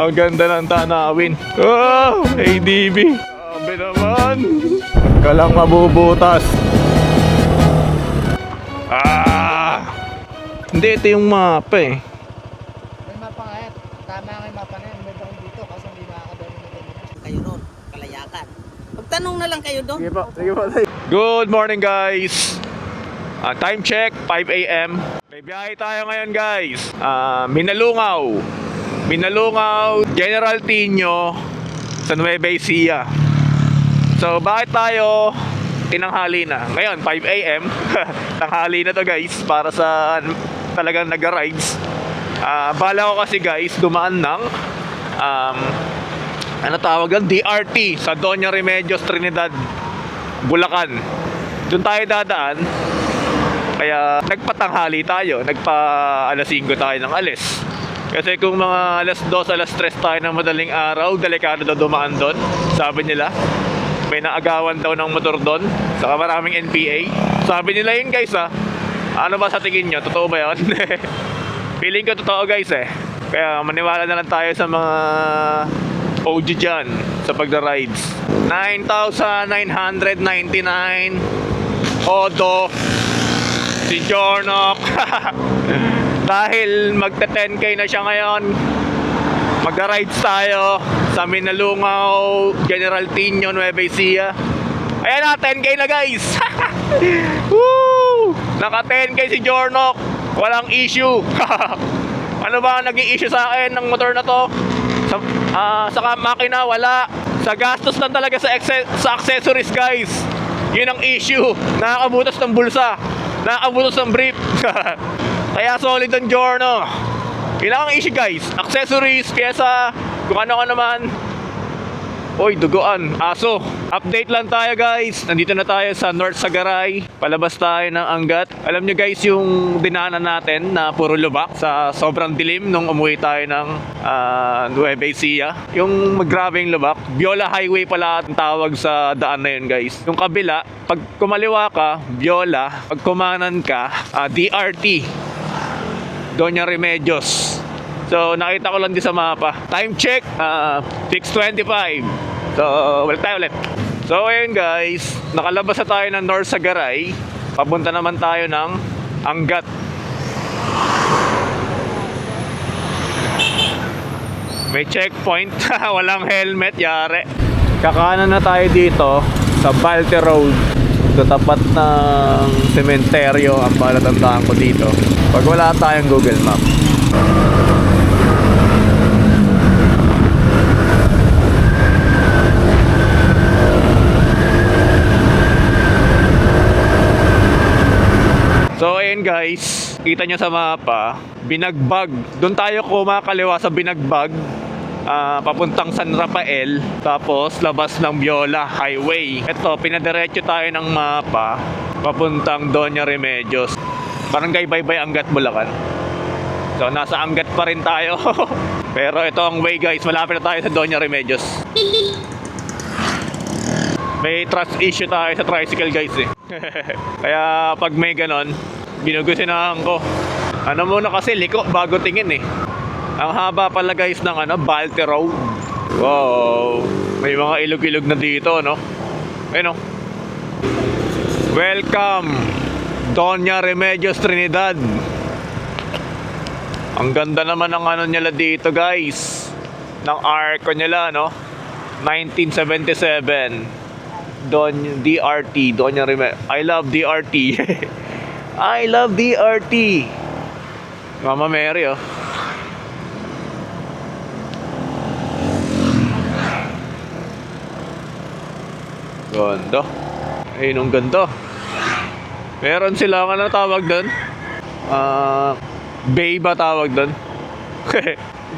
Ang ganda ng tanawin. Oh, ADB. Sabi naman. Ka lang mabubutas. Hindi, ito yung mapa eh. May mapa nga yan. Tama nga yung mapa na yan. Meron akong dito kasi hindi nakakadali na ganito. Kayo ron, Kalayakan. Magtanong na lang kayo doon. Sige po, sige po. Good morning guys. Time check, 5 a.m. May biyahe tayo ngayon guys. Minalungaw, General Tino sa Nueva Ecija. So bakit tayo tinanghali na? Ngayon, 5 a.m. Tanghali na to guys para sa talagang nag-rides. Bala ko kasi guys dumaan ng ano tawag yan? DRT sa Doña Remedios, Trinidad, Bulacan. Doon tayo dadaan. Kaya nagpatanghali tayo. Alas 5 tayo ng alis. Kasi kung mga alas 2, alas 3 tayo ng madaling araw, delikado daw dumaan doon. Sabi nila may naagawan daw ng motor doon. Saka maraming NPA. Sabi nila yun guys ha. Ano ba sa tingin nyo? Totoo ba yun? Feeling ko totoo guys eh. Kaya maniwala na lang tayo sa mga OG dyan sa pagda-rides. 9,999 Odo si Jornok. Dahil magta-10K na siya ngayon, mag-rides tayo sa Minalungaw, General Tino, Nueva Ecija. Ayan na, 10K na guys. Woo! Naka 10K si Jornok. Walang issue. Ano ba ang naging issue sa akin ng motor na to? Sa makina, wala. Sa gastos lang talaga sa accessories guys. Yun ang issue. Nakakabutas ng bulsa, nakakabutas ng brief. Kaya solid ang Giorno. Yun ang issue guys. Accessories, pyesa, kung ano naman. Oy, duguan, aso. Update lang tayo guys. Nandito na tayo sa North Sagaray. Palabas tayo ng Angat. Alam nyo guys yung dinaanan natin na puro lubak sa sobrang dilim nung umuwi tayo ng Nueva Ecija. Yung grabe yung lubak. Viola Highway pala ang tawag sa daan na yun guys. Yung kabila, pag kumaliwa ka, Viola. Pag kumanan ka, DRT, Doña Remedios. So nakita ko lang din sa mapa. Time check, 6:25. So balik tayo ulit. So ayun guys, nakalabas na tayo ng North Sagaray. Papunta naman tayo ng Angat. May checkpoint. Walang helmet, yare. Kakanan na tayo dito sa Balte Road, sa tapat ng sementeryo ang palatandaan ko dito pag wala tayong Google Map. So ayun guys, kita nyo sa mapa, Binagbag. Doon tayo kumakaliwa sa Binagbag, papuntang San Rafael, tapos labas ng Viola Highway. Ito, pinadiretso tayo ng mapa papuntang Doña Remedios. Barangay Baybay, Angat, Bulacan. So nasa Angat pa rin tayo. Pero ito ang way guys, malapit na tayo sa Doña Remedios. May trust issue tayo sa tricycle guys eh. Kaya pag may ganon, binugusinahan ko. Ano muna kasi, liko bago tingin eh. Ang haba pala guys ng Balte Road. Wow, may mga ilog-ilog na dito no. Ayun no. Welcome Doña Remedios, Trinidad. Ang ganda naman ng nila dito guys, ng arco nila no. 1977 DRT, Doña Remedios. I love DRT. I love DRT. Mama Mary oh. Ganda. Ayun ang ganda. Meron sila tawag doon? Bay ba tawag doon?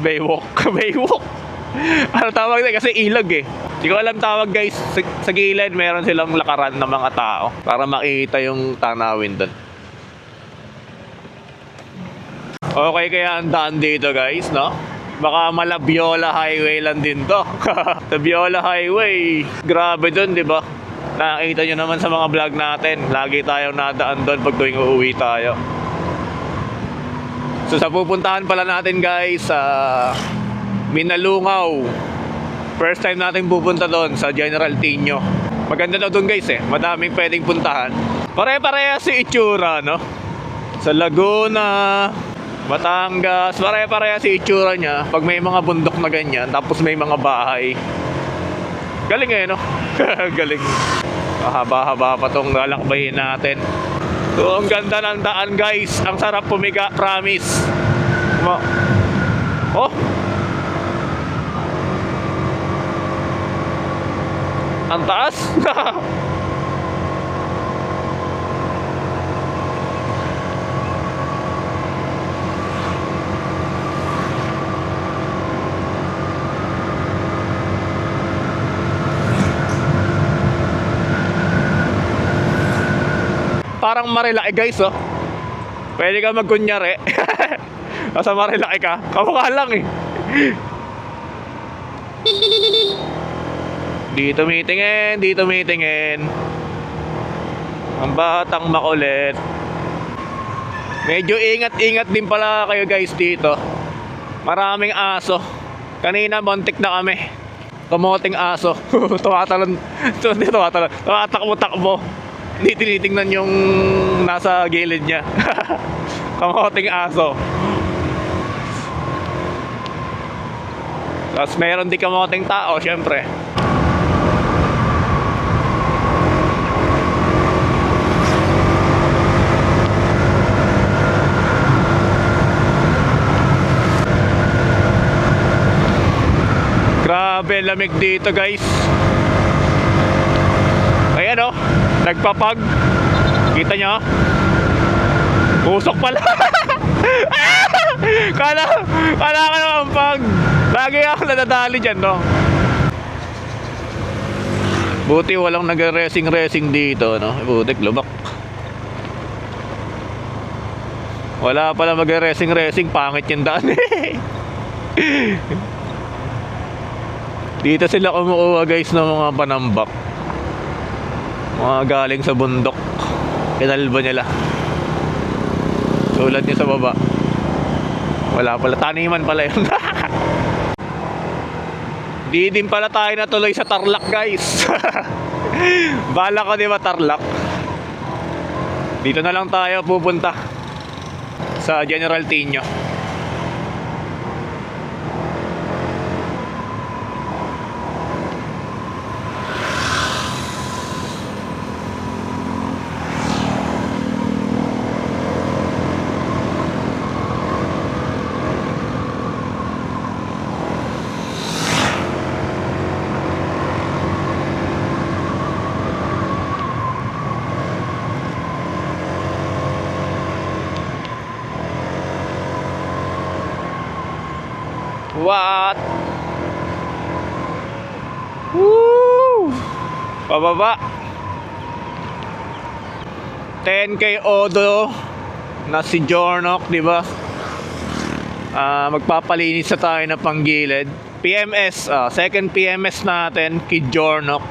Baywalk. Baywalk. Ano tawag doon? Kasi ilog eh. Hindi ko alam tawag guys. Sa gilid meron silang lakaran ng mga tao para makita yung tanawin doon. Okay, kaya ang daan dito guys no. Baka mala Viola Highway lang din to. Sa Viola Highway, grabe doon di ba? Nakikita nyo naman sa mga vlog natin, lagi tayong nadaan doon pag tuwing uuwi tayo. So sa pupuntahan pala natin guys sa Minalungaw. First time natin pupunta doon sa General Tino. Maganda na doon guys eh. Madaming pwedeng puntahan. Pare-pareha si itsura, no? Sa Laguna, Batangas, pare-pareha si itsura niya. Pag may mga bundok na ganyan, tapos may mga bahay. Galing eh, no? Galing. Mahaba-haba pa tong lalakbayin natin. So, ang ganda ng daan guys. Ang sarap pumiga, promise. Oh! Ang taas! Parang Marilaki guys, oh. Pwede ka magkunyari. Nasa Marilaki ka. Kamukha lang eh. Dito meetingin. Ang batang makulit. Medyo ingat-ingat din pala kayo guys dito. Maraming aso. Kanina montik na kami. Kamoting aso. Tumatakbo-takbo. Hindi tinitingnan yung nasa gilid niya. Kamoting aso. Tapos meron di kamoting tao, syempre. Grabe, lamig dito guys. Ayan oh, nagpapag. Kita nyo? Usok pala. Kala ka naman pag. Lagi ako nadadali dyan, no? Buti walang nag-racing dito, no? Butik, lubak. Wala pala mag-racing, pangit yung daan eh. Dito sila kumukuha guys ng mga panambak. Mga galing sa bundok. Kinalba nila. Tulad niya sa baba. Wala pala, taniman pala yun. Di din pala tayo natuloy sa Tarlac guys. Bala ko di ba Tarlac. Dito na lang tayo pupunta sa General Tino. What? Woo! Pababa. 10K Odo na si Jornok, di ba? Magpapalinis na tayo ng panggilid. PMS, second PMS natin kay Jornok.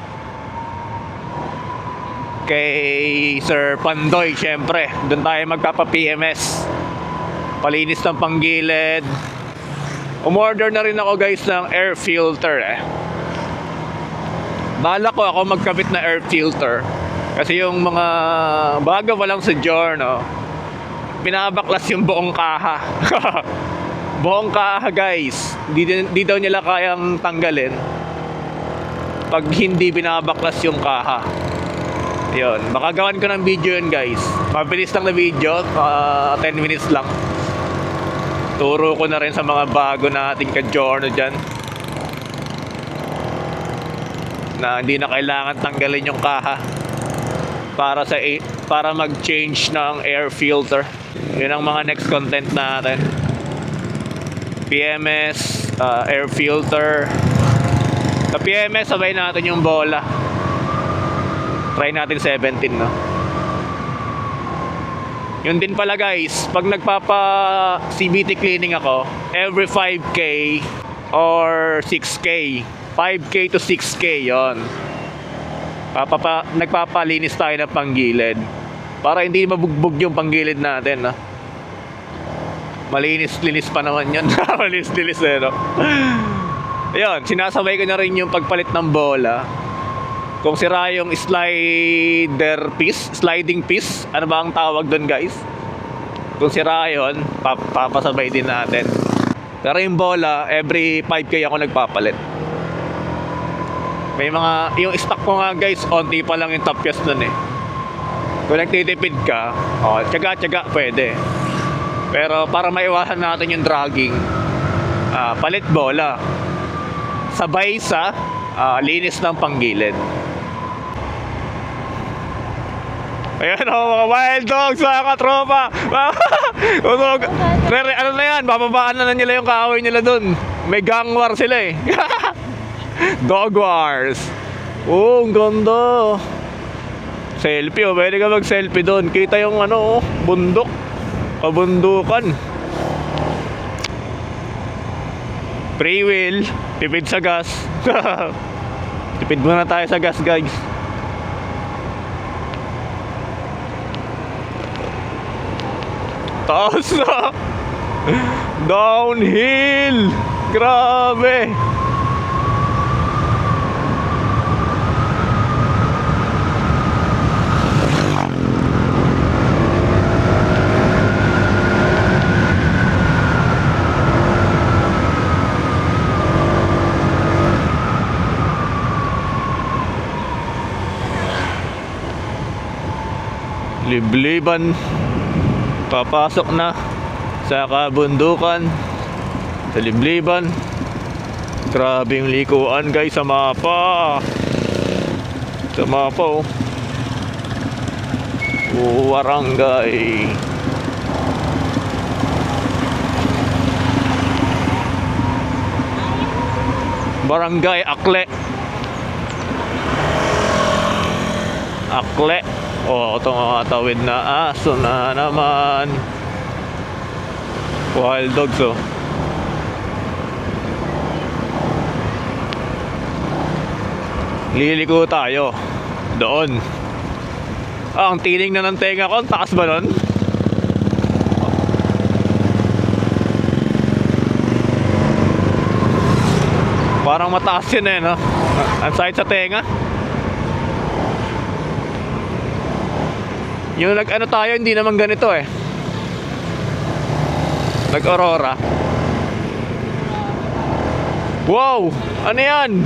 Kay Sir Pandoy, syempre. Doon tayo magpapa-PMS. Palinis ng panggilid. Umorder na rin ako guys ng air filter eh. Bala ko ako magkabit na air filter. Kasi yung mga bago pa lang sa Giorno, pinabaklas yung buong kaha. Buong kaha guys. Di daw nila kayang tanggalin pag hindi binabaklas yung kaha. Yun, baka gawan ko ng video yun guys. Mabilis lang na video, 10 minutes lang. Turo ko na rin sa mga bago nating ka-Giorno dyan na hindi na kailangan tanggalin yung kaha para mag-change ng air filter. Yun ang mga next content natin. PMS, air filter. Sa PMS, sabay natin yung bola. Try natin 17, no? Yun din pala guys, pag nagpapa CBT cleaning ako, every 5K or 6K, 5K to 6K yon. Nagpapalinis tayo ng panggilid para hindi mabugbog yung panggilid natin, no? Malinis-linis pa naman yun. Malinis-linis eh, no? Ayun, sinasabay ko na rin yung pagpalit ng bola. Kung sira yung sliding piece, ano ba ang tawag doon, guys? Kung sira yun, papasabay din natin. Pero yung bola, every 5K ako nagpapalit. May mga, yung stock ko nga guys, onti pa lang yung top piece nun eh. Kung nagtitipid ka, tiyaga-tiyaga pwede. Pero para maiwasan natin yung dragging, palit bola. Sabay sa linis ng panggilid. Ayan o, mga wild dogs, mga katropa. Ano na yan, bababaan na nila yung kaaway nila dun. May gang war sila eh. Dog wars. Oh, ang ganda. Selfie oh, pwede ka mag-selfie doon. Kita yung ano, bundok. Kabundukan. Free will, tipid sa gas. Tipid muna tayo sa gas, guys. Taas na. Downhill. Grabe. Libliban. Papasok na sa kabundukan, sa libliban. Grabing likuan guys sa mapa. Sa mapa oh. Barangay. Barangay Akle. Akle. Oh, ito mga tawid na aso na naman. Wild dogs oh. Liliko tayo doon. Ang tiling na ng tenga ko, taas ba nun? Parang mataas yun eh, no? Ang sakit sa tenga. Yung nag-ano tayo, hindi naman ganito eh. Nag-Aurora. Wow! Ano yan?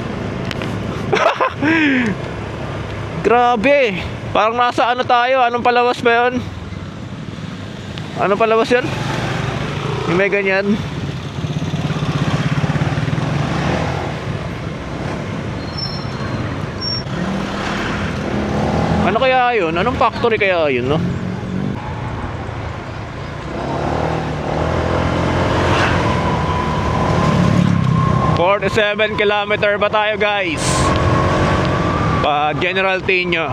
Grabe! Parang nasa ano tayo? Anong palabas ba yun? Anong palabas yun? Yung may ganyan. Ano kaya yun? Anong factory kaya yun, no? ...47 kilometer ba tayo, guys? Pa General Tino.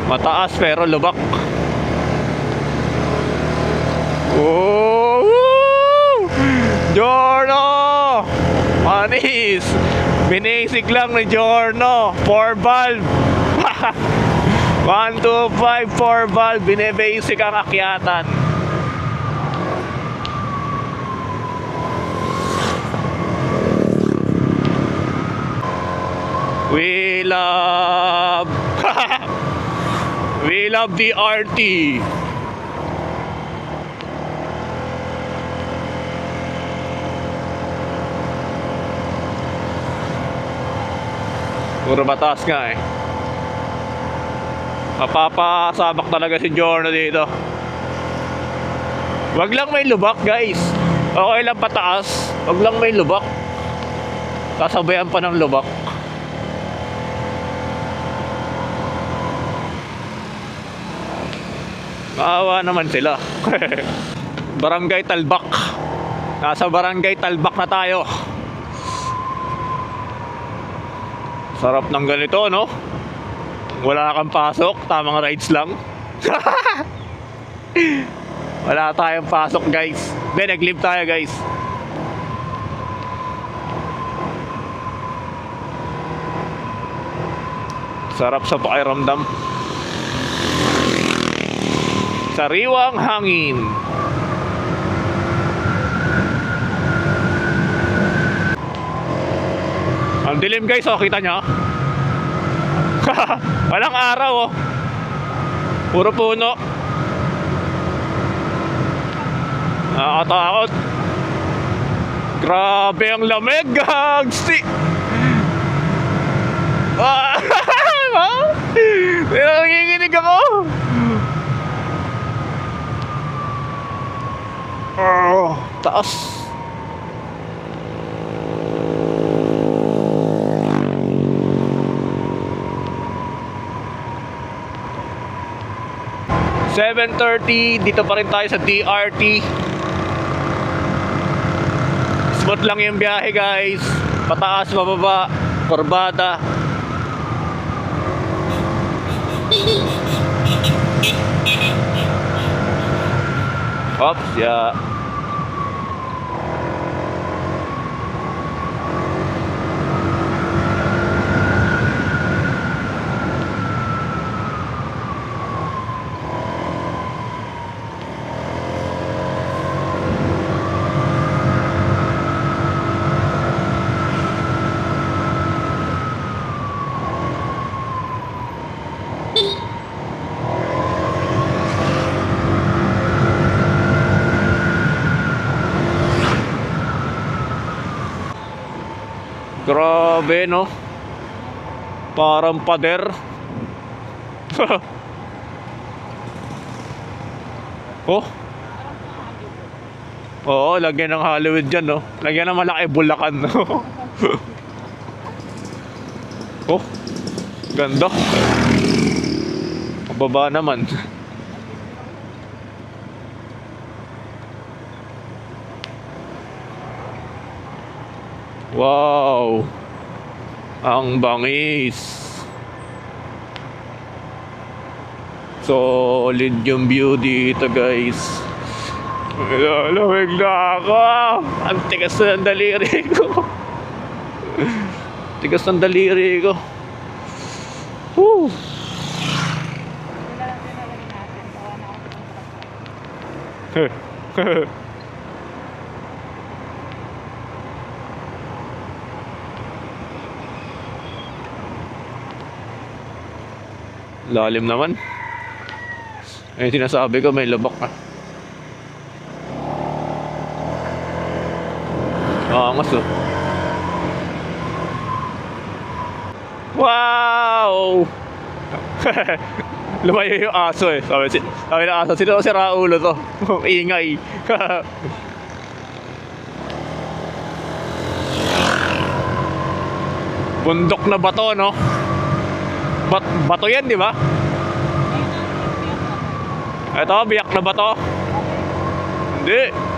Mataas pero lubak. Oh! Giorno! Manis! Binasic lang ni Giorno. 4 valve. 1, 2, 5, 4 valve. Binebasic ang akyatan. We love We love the RT. Puro mataas nga eh. Mapapasabak talaga si Giorno dito. Wag lang may lubak, guys. Okay lang pataas. Wag lang may lubak. Sasabayan pa ng lubak. Maawa naman sila. Barangay Talbak. Nasa Barangay Talbak na tayo. Sarap ng ganito, no? Wala kang pasok, tamang rides lang. Wala tayong pasok, guys. Then nag-live tayo, guys. Sarap sa pakiramdam. Sariwang hangin. Ang dilim guys, oh, kita nyo? Walang araw, oh. Puro puno. Nakakatakot. Grabe ang lamig, gagsi. Nanginginig ako. Taas. "7:30, dito pa rin tayo sa DRT. Smooth lang yung biyahe guys. Pataas, bababa, kurbada. Oops, yeah. Grabe, no? Parang pader. Oh. Oo, lagyan ng Hollywood dyan, no? Lagyan ng malaki Bulacan, no? Oh, ganda. Pababa naman. Wow, ang bangis. Solid yung view dito guys. Lamig na ako. Ang tigas na ng daliri ko. Tigas ng daliri ko. Woo. Lalim naman. Ay, sinasabi ko may lubak na. Angas, oh. Wow! Lumayo yung aso, eh. Sabi ng aso, sino si Raulo to? Ingay. Bundok na bato, no? Bato yan, di ba? Ito, biyak na bato. Hindi.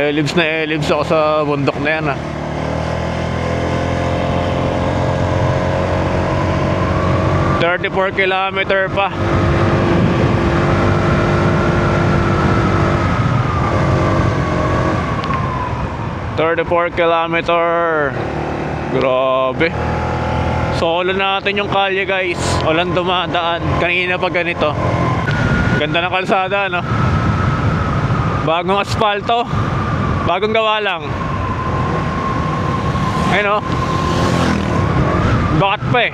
Elibs ako sa bundok na yan, ah. "34 kilometer pa." "34 kilometer." Grabe. Solo natin yung kalye guys. Walang dumadaan. Kanina pa ganito. Ganda ng kalsada, no? Bagong asfalto. Bagong gawa lang. Ayun, oh. Bakat pa, eh.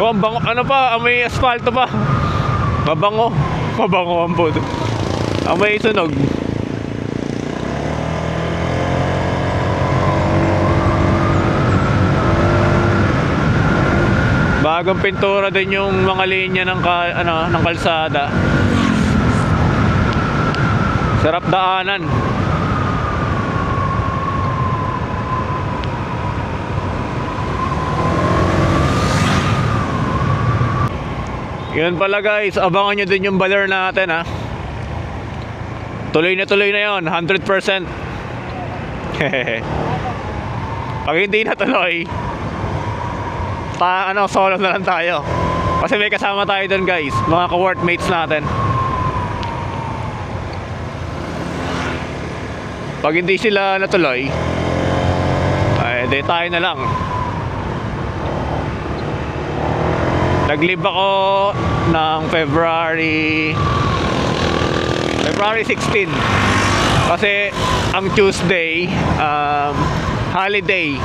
Oh, ang bango. Ano pa? May asfalto pa. Mabango. Mabango ang puto. May sunog. Bagong pintura din yung mga linya ng ng kalsada. Sarap daanan. Yun pala guys, abangan nyo din yung baler natin ha. Tuloy na yun, 100%. Pag hindi natuloy, solo na lang tayo. Kasi may kasama tayo dun guys, mga ka-workmates natin. Pag hindi sila natuloy, ay di tayo na lang. Nag-leave ako ng February 16 kasi ang Tuesday holiday,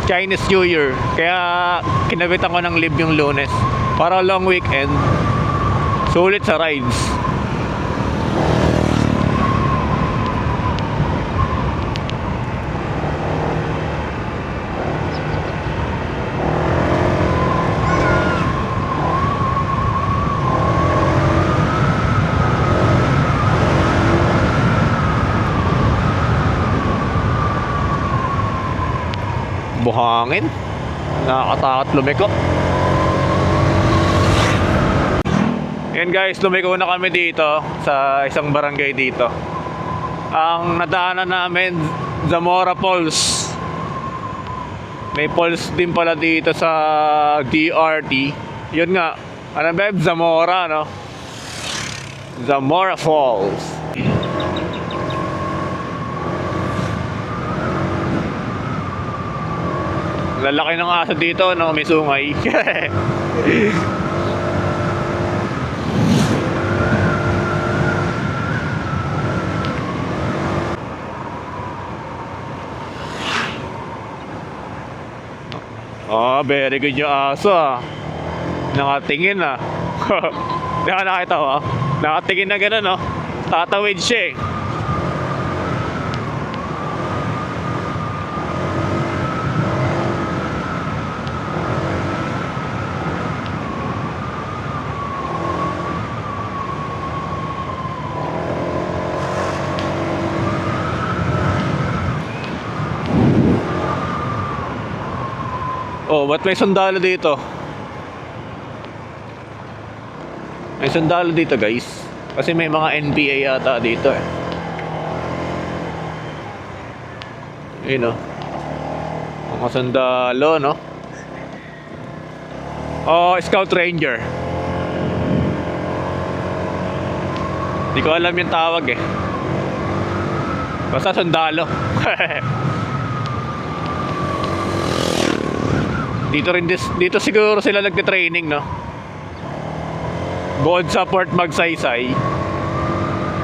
Chinese New Year, kaya kinabitan ko ng leave yung Lunes para long weekend, sulit sa rides. Buhangin, nakakatakot lumiko. Yan guys, lumiko na kami dito sa isang barangay dito. Ang nadaanan namin, Zamora Falls. May falls din pala dito sa DRT. Yun nga, ano ba, Zamora, no? Zamora Falls. Lalaki ng aso dito, no? May sungay. Oh, very good yung aso ah. Nakatingin ah. Di ka nakita ko ah. Nakatingin na gano'n no. Tatawid siya eh. Oh, ba't may sundalo dito? May sundalo dito guys. Kasi may mga NPA yata dito eh. Ayun oh. Mga sundalo no. Oh, Scout Ranger. Di ko alam yung tawag eh. Basta sundalo. Dito siguro sila nagte-training no. Bukod sa Port Magsaysay,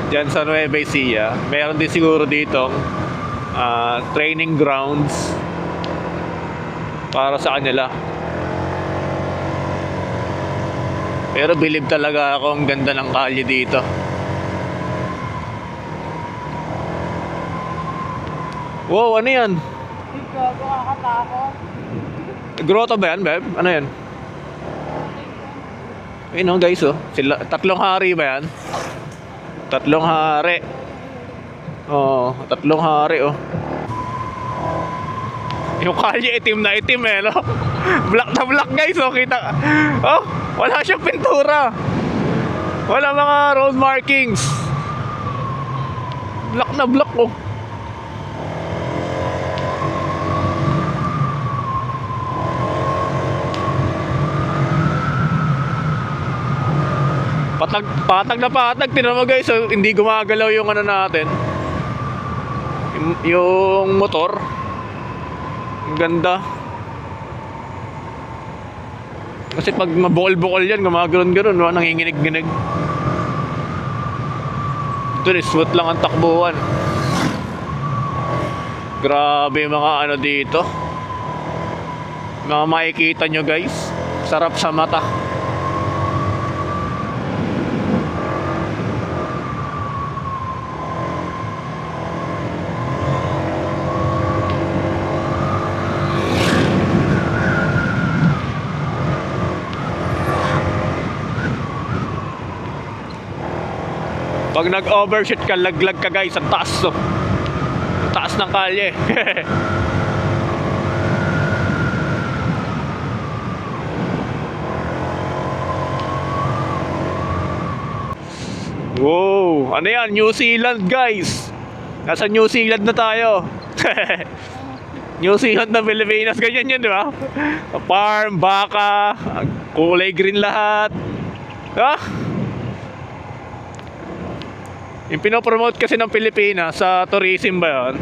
diyan sa Nueva Ecija, meron din siguro ditong training grounds para sa kanila. Pero believe talaga ako ang ganda ng kalye dito. Wow, ano yan? Ikaw, nakakatakot. Grotto ba yan, Beb? Ano yan? Ayun oh, guys oh. Tatlong hari ba yan? Tatlong hari. Oh, tatlong hari oh. Yung kalye itim na itim eh, no? Black na black guys oh, kita. Oh, wala siyang pintura. Wala mga road markings. Black na black oh. Patag na patag. Tingnan mo guys, so, hindi gumagalaw yung ano natin. Yung motor. Ang ganda. Kasi pag mabukol-bukol yan, gumagano'n-ganon, nanginginig-ginig. Ito, smooth lang ang takbuhan. Grabe mga ano dito. Mga makikita nyo guys. Sarap sa mata. Pag nag-overshoot ka, laglag ka guys, ang taas oh. Taas ng kalye. Wow, ano yan? New Zealand guys. Nasa New Zealand na tayo. New Zealand na Pilipinas, ganyan yun, di ba? Farm, baka, kulay green lahat. Diba? Yung pinopromote kasi ng Pilipinas sa tourism ba yun?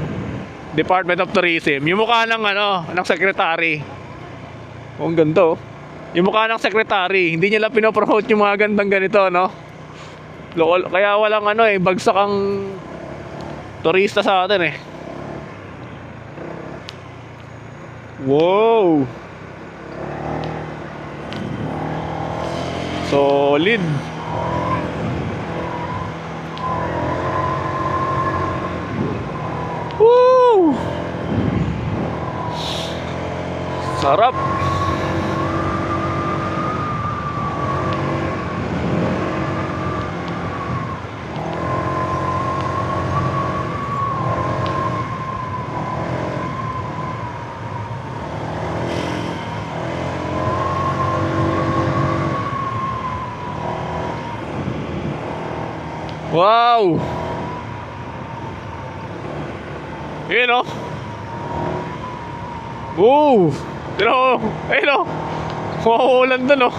Department of Tourism. Yung mukha ng ng secretary. Oh, ang ganda oh. Yung mukha ng secretary, hindi niya lang pinopromote yung mga gandang ganito, no? Kaya walang bagsak ang turista sa atin eh. Wow! Solid! Woo! Sarap! Wow! Yun o. Woo! Yun o. Ayun o. Mauulan dun o.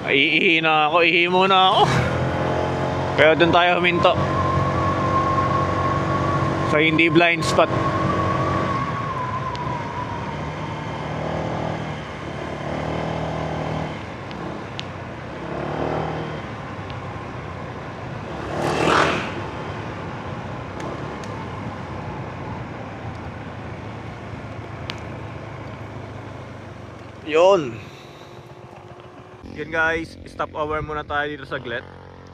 Ay, ihi na ako. Ihi muna ako. Kaya dun tayo huminto. Sa hindi blind spot. Yun. Yun guys, stop over muna tayo dito saglit.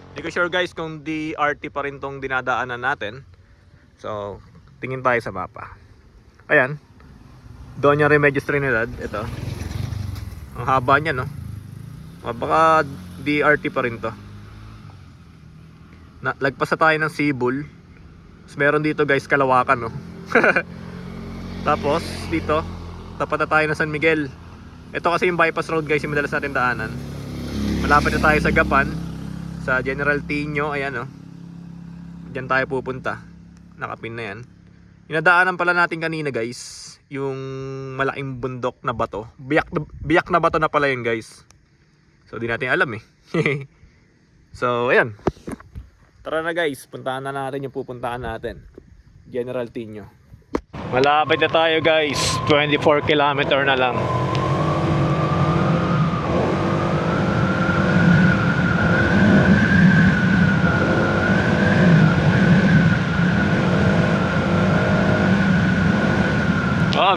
Hindi ko sure guys kung DRT pa rin tong dinadaanan natin. So, tingin tayo sa mapa. Ayan. Doña Remedios Trinidad. Ito. Ang haba niya, no? Baka DRT pa rin to. Lagpas na tayo ng Sibul. Tapos meron dito guys, Kalawakan, no? Tapos, dito, tapat na tayo ng San Miguel. Ito kasi yung bypass road guys, yung madalas natin daanan. Malapit na tayo sa Gapan, sa General Tino, ayan o. Diyan tayo pupunta. Nakapin na yan. Yung nadaanan pala natin kanina guys, yung malaking bundok na bato. Biyak na bato na pala yun guys. So di natin alam eh. So ayan. Tara na guys, puntahan na natin yung pupuntahan natin. General Tino. Malapit na tayo guys, 24 kilometer na lang.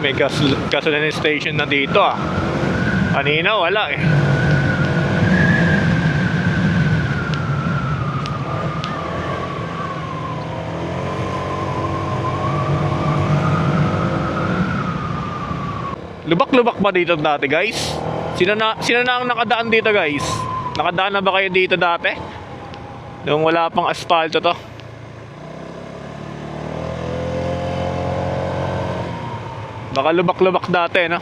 May gasoline station na dito ah. Kanina wala eh. Lubak-lubak ba dito dati guys? Sino na ang nakadaan dito guys? Nakadaan na ba kayo dito dati? Nung wala pang asfalto to. Baka lubak-lubak dati, no?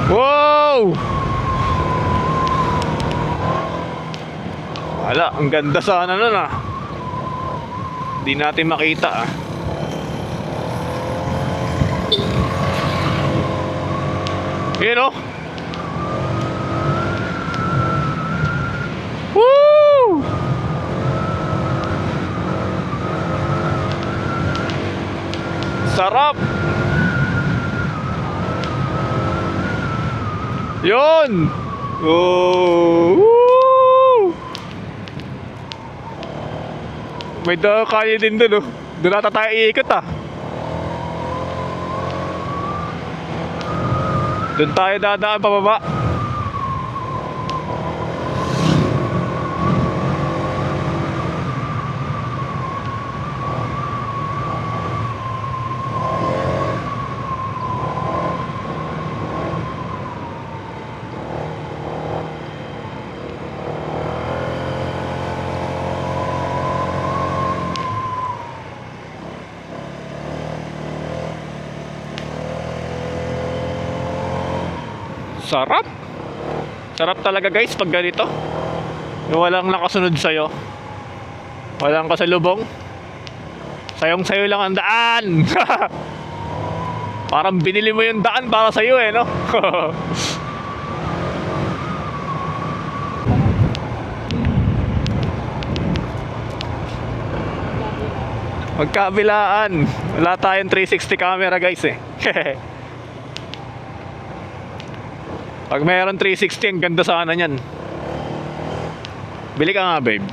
Wow! Wala, ang ganda sana nun ah. Hindi natin makita ah. Yun oh. Woo! Sarap! Yun! Oh! Woo! May kaya din dun oh. Doon nata tayo iikot ah. Doon tayo dadaan pababa. Sarap. Sarap talaga guys pag ganito. Yung walang nakasunod sa'yo. Walang kasalubong. Sayong sayo lang ang daan. Parang binili mo yung daan para sa'yo eh, no? Magkabilaan. Wala tayong 360 camera guys eh. Pag mayroon 360, ang ganda sana niyan. Bili ka nga, babe.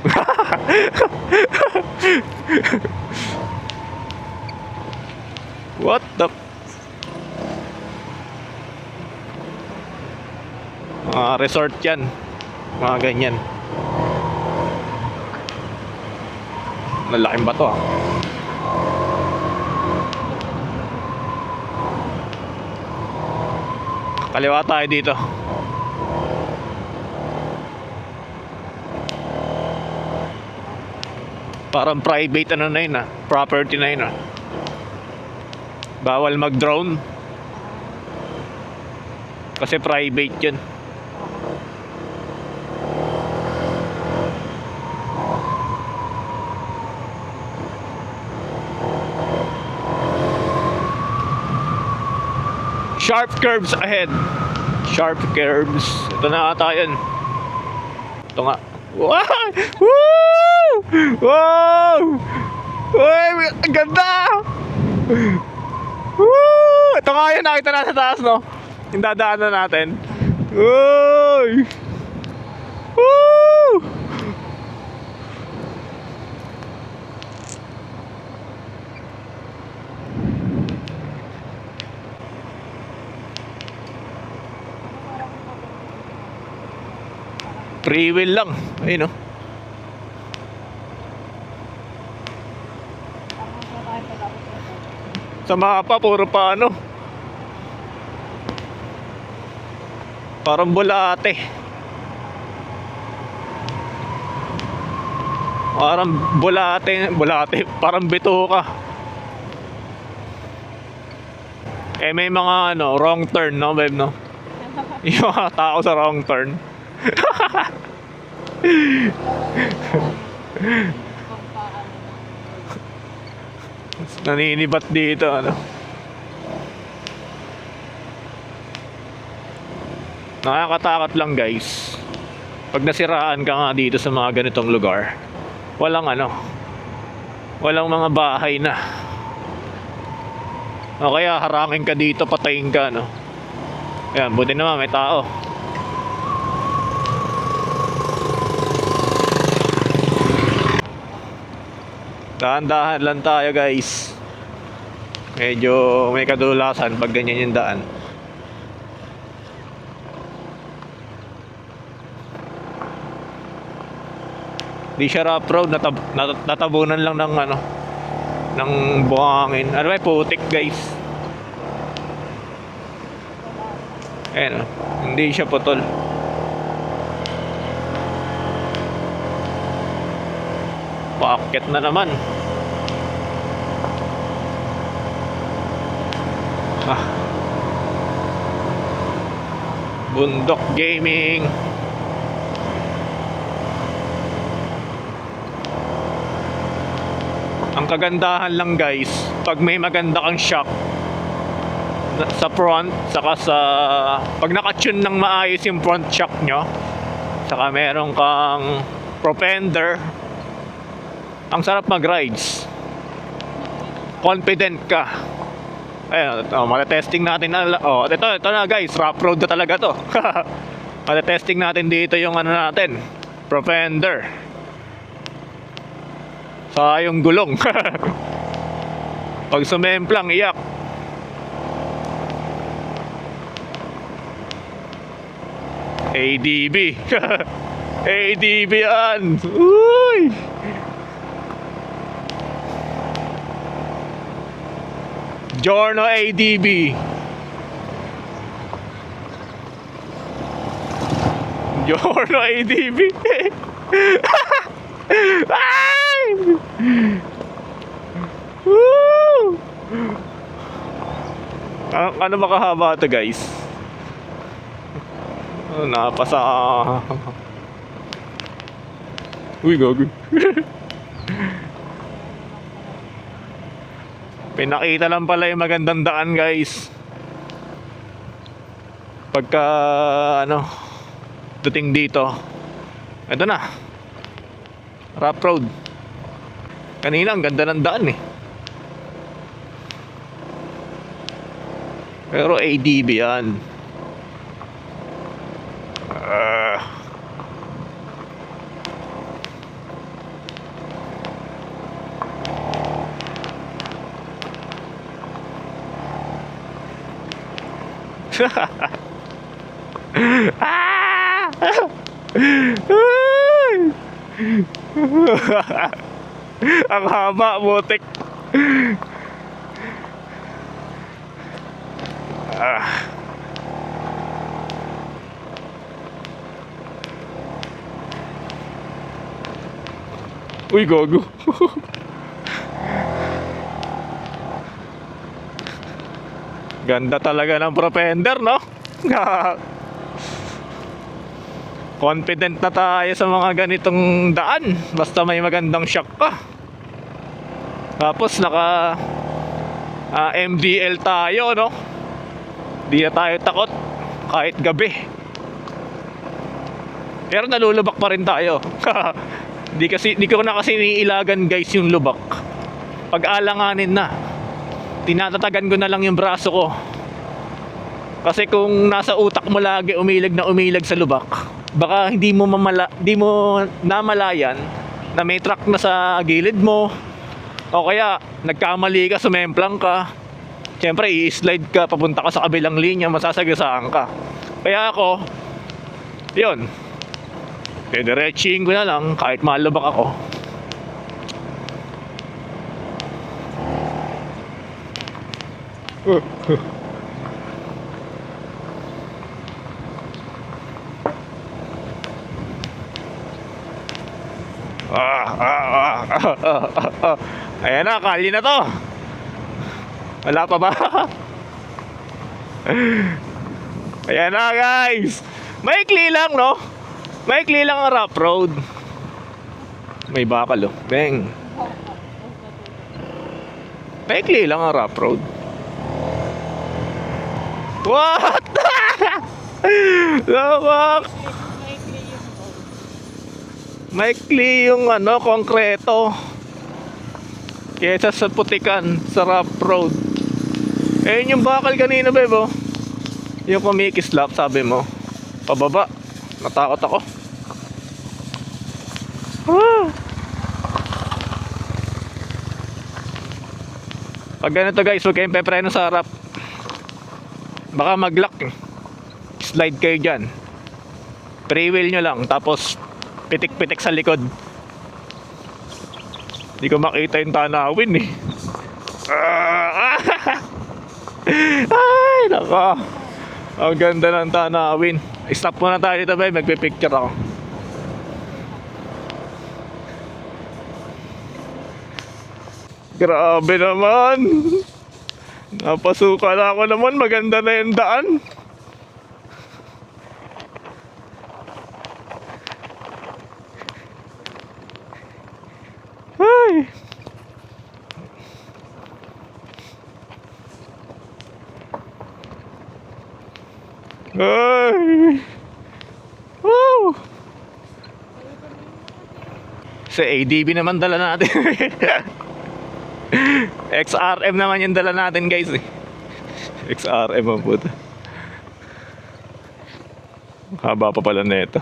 What the... Mga resort yan. Mga ganyan. Nalaking bato ah. Kaliwa tayo dito. Parang private ano na yun ah. Property na yun ah. Bawal mag-drone. Kasi private yun. Sharp curves ahead. Sharp curves. Ito na ata yun. Ito nga. Wow! Woo! Wow! Uy! Ang ganda! Woo! Ito nga yun. Nakita na sa taas, no? Yung dadaanan natin. Uy! Woo! Free wheel lang. Ayun, no? Sa mapa, puro pa ano. Parang bulate. Parang bulate. Parang bituka. Eh may mga ano, wrong turn, no, babe, no? Yung mga tao sa wrong turn. Naninibat dito, ano? Nakakatakot lang guys. Pag nasiraan ka nga dito sa mga ganitong lugar, walang ano, walang mga bahay na. O kaya harangin ka dito, patayin ka, no? Ayan, buti naman may tao. Dahan-dahan lang tayo guys. Medyo may kadulasan pag ganyan yung daan. Di siya rough road, natabunan lang ng ano, ng buhangin. Ano ba, putik guys. Ayan o, hindi siya putol. Paakyat na naman. Ah. Bundok Gaming. Ang kagandahan lang guys, pag may maganda kang shock sa front, saka sa pag naka-tune ng maayos yung front shock nyo, saka meron kang propender, ang sarap mag-rides. Confident ka. Ayun, matetesting natin na, ito na guys, rough road na talaga to. Matetesting natin dito yung ano natin, propender. Sa yung gulong. Pag sumemplang, iyak. ADB. ADB yan. Uy. Giorno ADB. Giorno ADB. Ay! Woo! Ano ba kahaba ito, guys? Napasa. Uy, gago. Pinakita lang pala yung magandang daan, guys. Pagka dating dito, ito na, rough road. Kanina ang ganda ng daan eh, pero ADB yan. Ang haba, butik. Uy, gago. Ganda talaga ng propender, no? Confident na tayo sa mga ganitong daan. Basta may magandang shock ka. Tapos naka MDL tayo, no? Di na tayo takot kahit gabi. Pero nalulubak pa rin tayo. Di ko na kasi niilagan, guys, yung lubak. Pag alanganin na, tinatatagan ko na lang yung braso ko. Kasi kung nasa utak mo lagi umilag na umilag sa lubak, baka di mo namalayan na may truck na sa gilid mo, o kaya nagkamali ka, sumemplang ka, siyempre i-slide ka papunta ka sa kabilang linya, masasagasaan ka. Kaya ako, yun, diretsuhin ko na lang kahit malubak ako. Ayan na, kali na to. Wala pa ba? Ayan na, guys. Maikli lang, no? Maikli lang ang rough road. May bakal, oh. Bang. Maikli lang ang rough road. What? Lawak. Maikli yung konkreto kesa sa putikan sa rough road. Ayun yung bakal kanina, bebo. Yung kumikislap, sabi mo pababa. Natakot ako. Pag ganito, guys, huwag kayong pepreno sa harap. Baka mag-lock. Slide kayo dyan. Pre-wheel nyo lang, tapos pitik-pitik sa likod. Hindi ko makita yung tanawin eh. Ay, naka. Ang ganda ng tanawin. Stop muna tayo dito, bay. Magpipicture ako. Grabe naman. Napasukan ako naman. Maganda na yung daan. Ay. Ay. Wow. Sa ADB naman dala natin. XRM naman yung dala natin, guys, eh. XRM ang puta. Haba pa pala nito.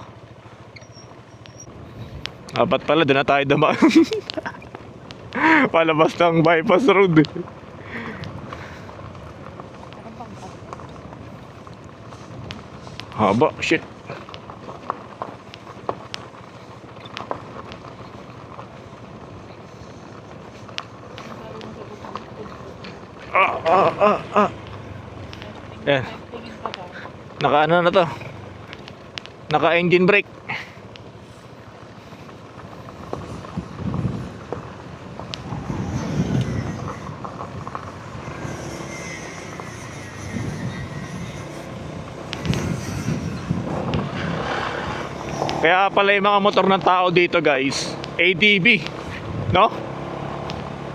Apat pala, doon na tayo dumaan. Palabas ng bypass road, eh. Haba, shit. Yan. Naka ano na to? Naka engine brake. Kaya pala yung mga motor ng tao dito guys, ADB, no?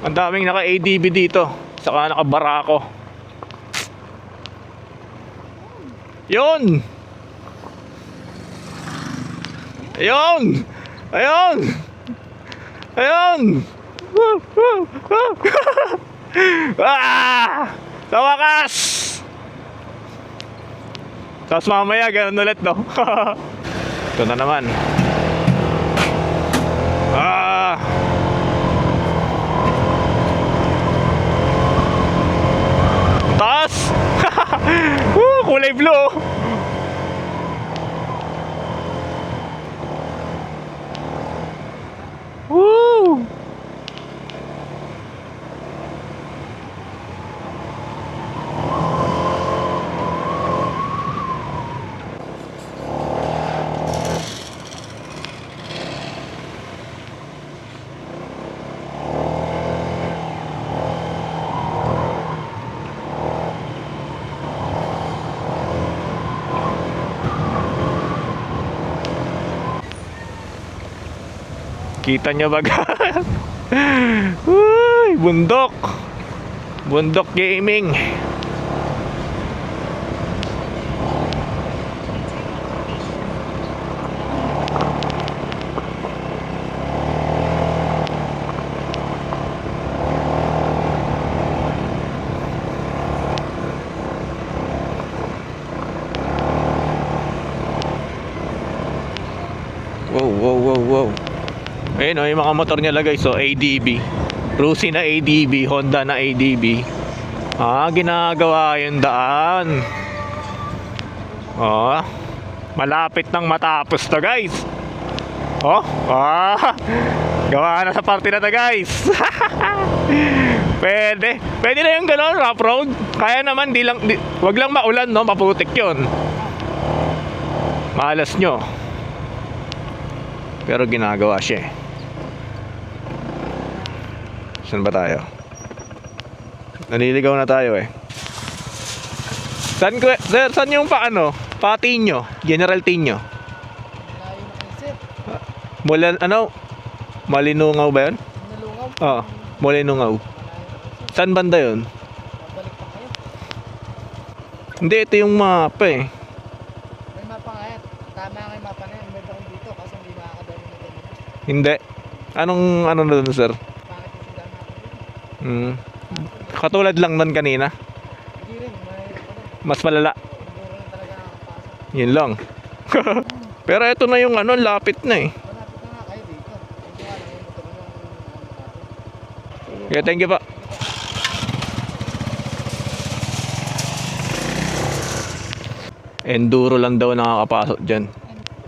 Ang daming naka ADB dito, saka naka Barako. Yun! Ayun! Ayun! Ayun! Ah! Sa wakas! Tapos mamaya ganun ulit, no? Ito na naman. Ah! Taas! Kulay blue! Woo! Kita nyo ba? Uy, bundok. Bundok gaming. Wow. Ayun o, yung mga motor nila guys, so ADB, Rusi na ADB, Honda na ADB. Ginagawa yung daan. Malapit nang matapos to guys. Gawa na sa party na to guys. Pwede na yung gano'n, rough road. Kaya naman, wag lang maulan, no, maputik yun. Malas nyo. Pero ginagawa siya eh. Saan ba tayo? Naliligaw na tayo eh. Saan yung Patinyo? General Tinyo? Layo na kayo, sir. Mula, Malinungaw ba yun? Nalungaw. Oo, Malinungaw. Saan banda yun? Babalik pa kayo. Hindi, ito yung mapa eh. May mapa nga yan. Tama nga yung mapa na yan. Meron akong dito kasi hindi makakadami ng ganito. Hindi. Anong na doon sir? Bakit yung sila natin dito? Katulad lang nun kanina. Hindi rin. May Mas malala. Hindi rin talaga nakakapasok. Yun lang. Pero ito na yung lapit na eh. Malapit na nga kayo dito. Hindi nga lang yung motor yung natin. Okay, thank you pa. Enduro lang daw nakakapasok dyan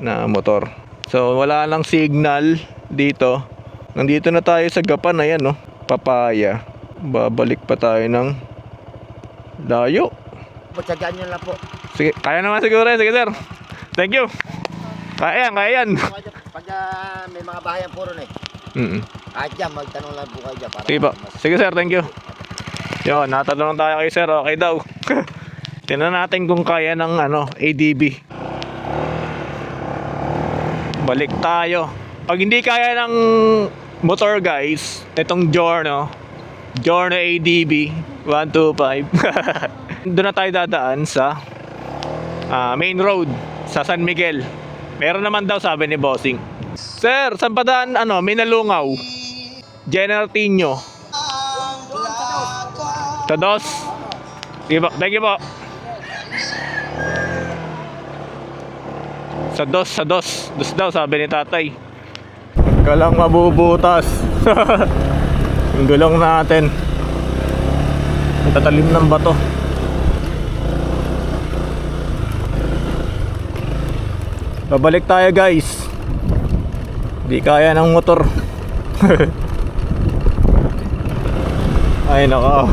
na motor. So wala lang signal dito. Nandito na tayo sa Gapan. Ayan no, Papaya. Babalik pa tayo ng layo. Pagtsagaan nyo lang po. Sige, kaya naman siguro. Sige sir, thank you. Kaya yan. Pag may mga bahayan puro na kahit dyan, magtanong lang po kayo dyan. Sige po. Sige sir, thank you. Yun, natanong tayo kay sir. Okay daw. Tingnan natin kung kaya ng ADB. Balik tayo. Pag hindi kaya ng motor guys, itong Giorno ADB 125. Doon na tayo dadaan sa main road sa San Miguel. Meron naman daw sabi ni Bossing. Sir, saan pa daan Minalungaw? General Tinyo. Tados. Sige po, thank you po. Sa dos daw sabi ni tatay. Huwag ka lang mabubutas. Yung gulong natin tatalim ng bato. Babalik tayo guys. Di kaya ng motor. Ay nako.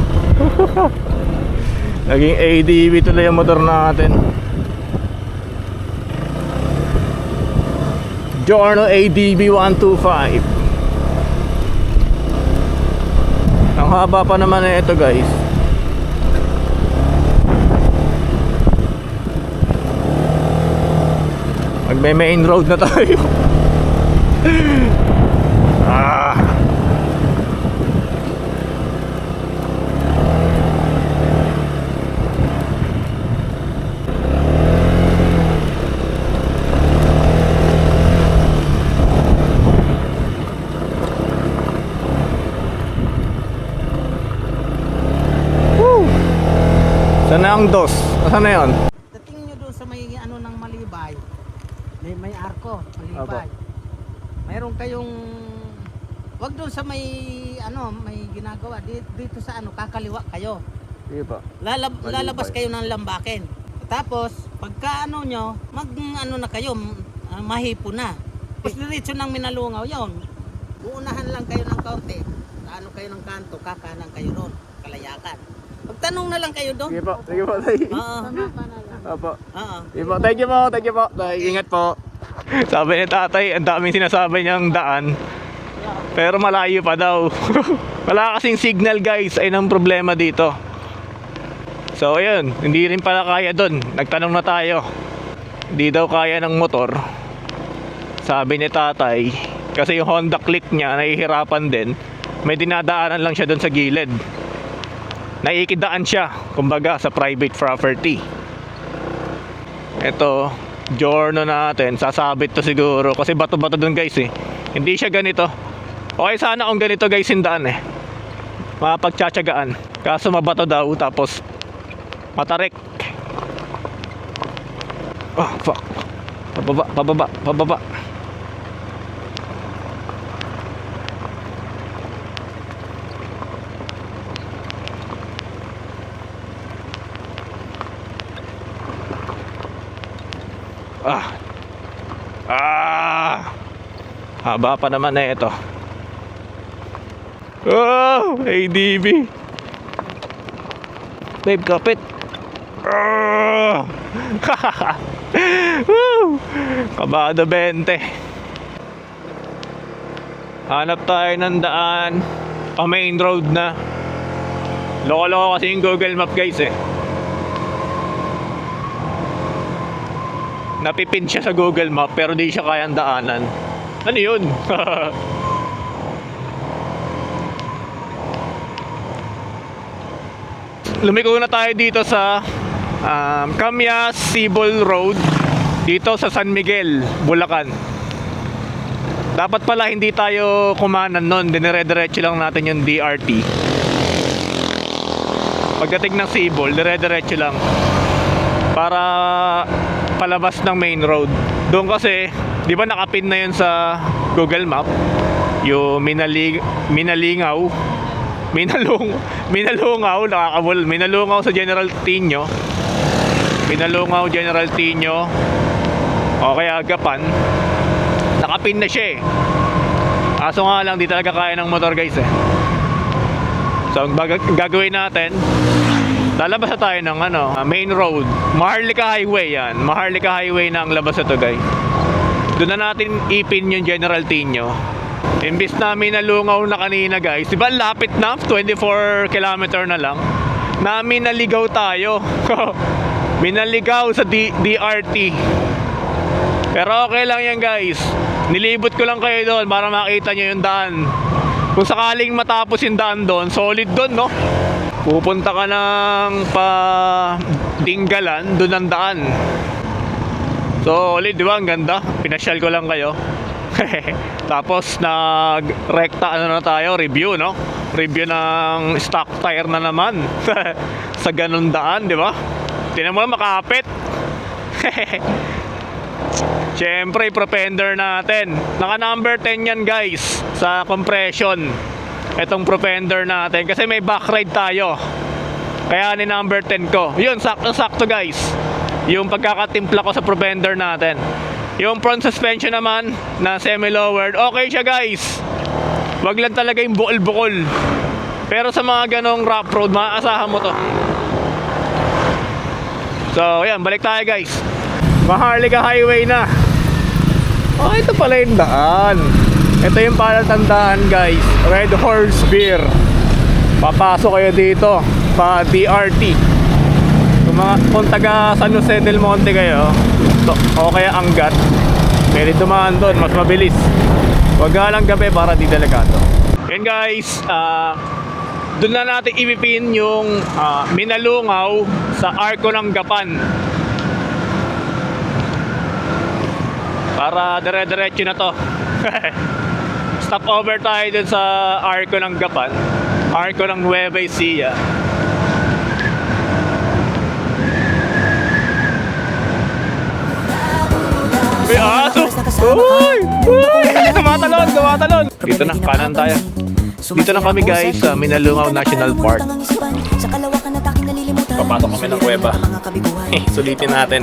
Naging ADV tuloy yung motor natin. Giorno ADV 125. Ang haba pa naman na ito guys. Magme-main road na tayo. Ah. Woo. Sana ang dos. Saan na yun? Dating nyo doon sa may ano ng Malibay. May arko, Malibay. Mayroon kayong wag doon sa may ano, may ginagawa dito sa ano, kakaliwa kayo. Sige po. Lalabas kayo ng Lambaken. Tapos pagka ano nyo, mag ano na kayo, mahipo na. Tapos diretso ng Minalungaw yon. Uunahan lang kayo ng kaunti. Ano kayo ng kanto, kakanan kayo doon, Kalayakan. Magtanong na lang kayo doon. Sige po, sige po. Oo. Opo. Oo. Sige po, thank you po, thank you po. Ingat po. Sabi ni tatay, ang daming sinasabi niyang daan. Pero malayo pa daw. Wala kasing signal guys, ayun ang problema dito. So ayun, hindi rin pala kaya doon. Nagtanong na tayo. Hindi daw kaya ng motor. Sabi ni tatay, kasi yung Honda Click niya, nahihirapan din. May dinadaanan lang siya doon sa gilid. Naikidaan siya, kumbaga sa private property. Ito, Giorno natin, sasabit to siguro. Kasi bato-bato doon guys eh. Hindi siya ganito. Okay sana kung ganito guys yung daan eh. Mapagtsatsagaan. Kaso mabato daw, tapos matarik. Oh fuck. Pababa, pababa, pababa. Haba pa naman na ito. Oh, ADV. Babe, kapit. Kabado 20. Hanap tayo ng daan. Pa main road na. Loko-loko kasi yung Google Map guys eh. Napipin siya sa Google Map pero di siya kayang daanan. Ano yun? Lumiko na tayo dito sa Camyas Sibol Road dito sa San Miguel, Bulacan. Dapat pala hindi tayo kumanan nun, dinire-diretso lang natin yung DRT. Pagdating ng Sibol, dire-diretso lang para palabas ng main road. Doon kasi, di ba nakapin na yun sa Google Map? Yung Minalungaw, nakakabul. Minalungaw sa General Tino. Minalungaw, General Tino. O kaya Agapan. Nakapin na siya eh. Aso nga lang, di talaga kaya ng motor guys eh. So, ang gagawin natin, lalabas na tayo ng main road. Maharlika Highway yan. Maharlika Highway na ang labas na to guys. Doon na natin ipin yung General Tino. Imbis na Minalungaw na kanina guys, diba lapit na, 24 kilometer na lang, namin naligaw tayo. Minaligaw sa DRT. Pero okay lang yan guys, nilibot ko lang kayo doon para makita nyo yung daan. Kung sakaling matapos yung daan doon, solid doon no. Pupunta ka ng pa Dinggalan, doon ang daan. Solid, di ba? Ang ganda. Pinasyal ko lang kayo. Tapos nag-rekta na tayo, review, no? Review ng stock tire na naman. Sa ganun daan, di ba? Tingnan mo, makapit. Siyempre, propender natin. Naka number 10 yan, guys, sa compression. Itong propender natin. Kasi may back ride tayo. Kaya ni number 10 ko. Yun, sakto guys. Yung pagkakatimpla ko sa propender natin. Yung front suspension naman na semi-lowered, okay siya guys. Wag lang talaga yung bukol-bukol. Pero sa mga ganong rough road, maaasahan mo to. So, ayan, balik tayo guys. Maharlika Highway na. Oh, ito pala yung daan. Ito yung palatandaan guys, Red Horse Beer. Papasok kayo dito pa DRT. Kung taga San Jose del Monte kayo, o kaya Angat, pwede dumaan doon, mas mabilis. Huwag nga lang gabi para di delikado. Yan guys, doon na natin ipipin yung Minalungaw sa Arco ng Gapan. Para dire-diretso na to. Stop over tayo dun sa Arco ng Gapan, Arco ng Nueva Ecija. May aso! Uy! Uy! Tumatalon! Dito na, kanan tayo. Dito na kami guys sa Minalungaw National Park. Papasok kami ng kuweba. Sulitin natin.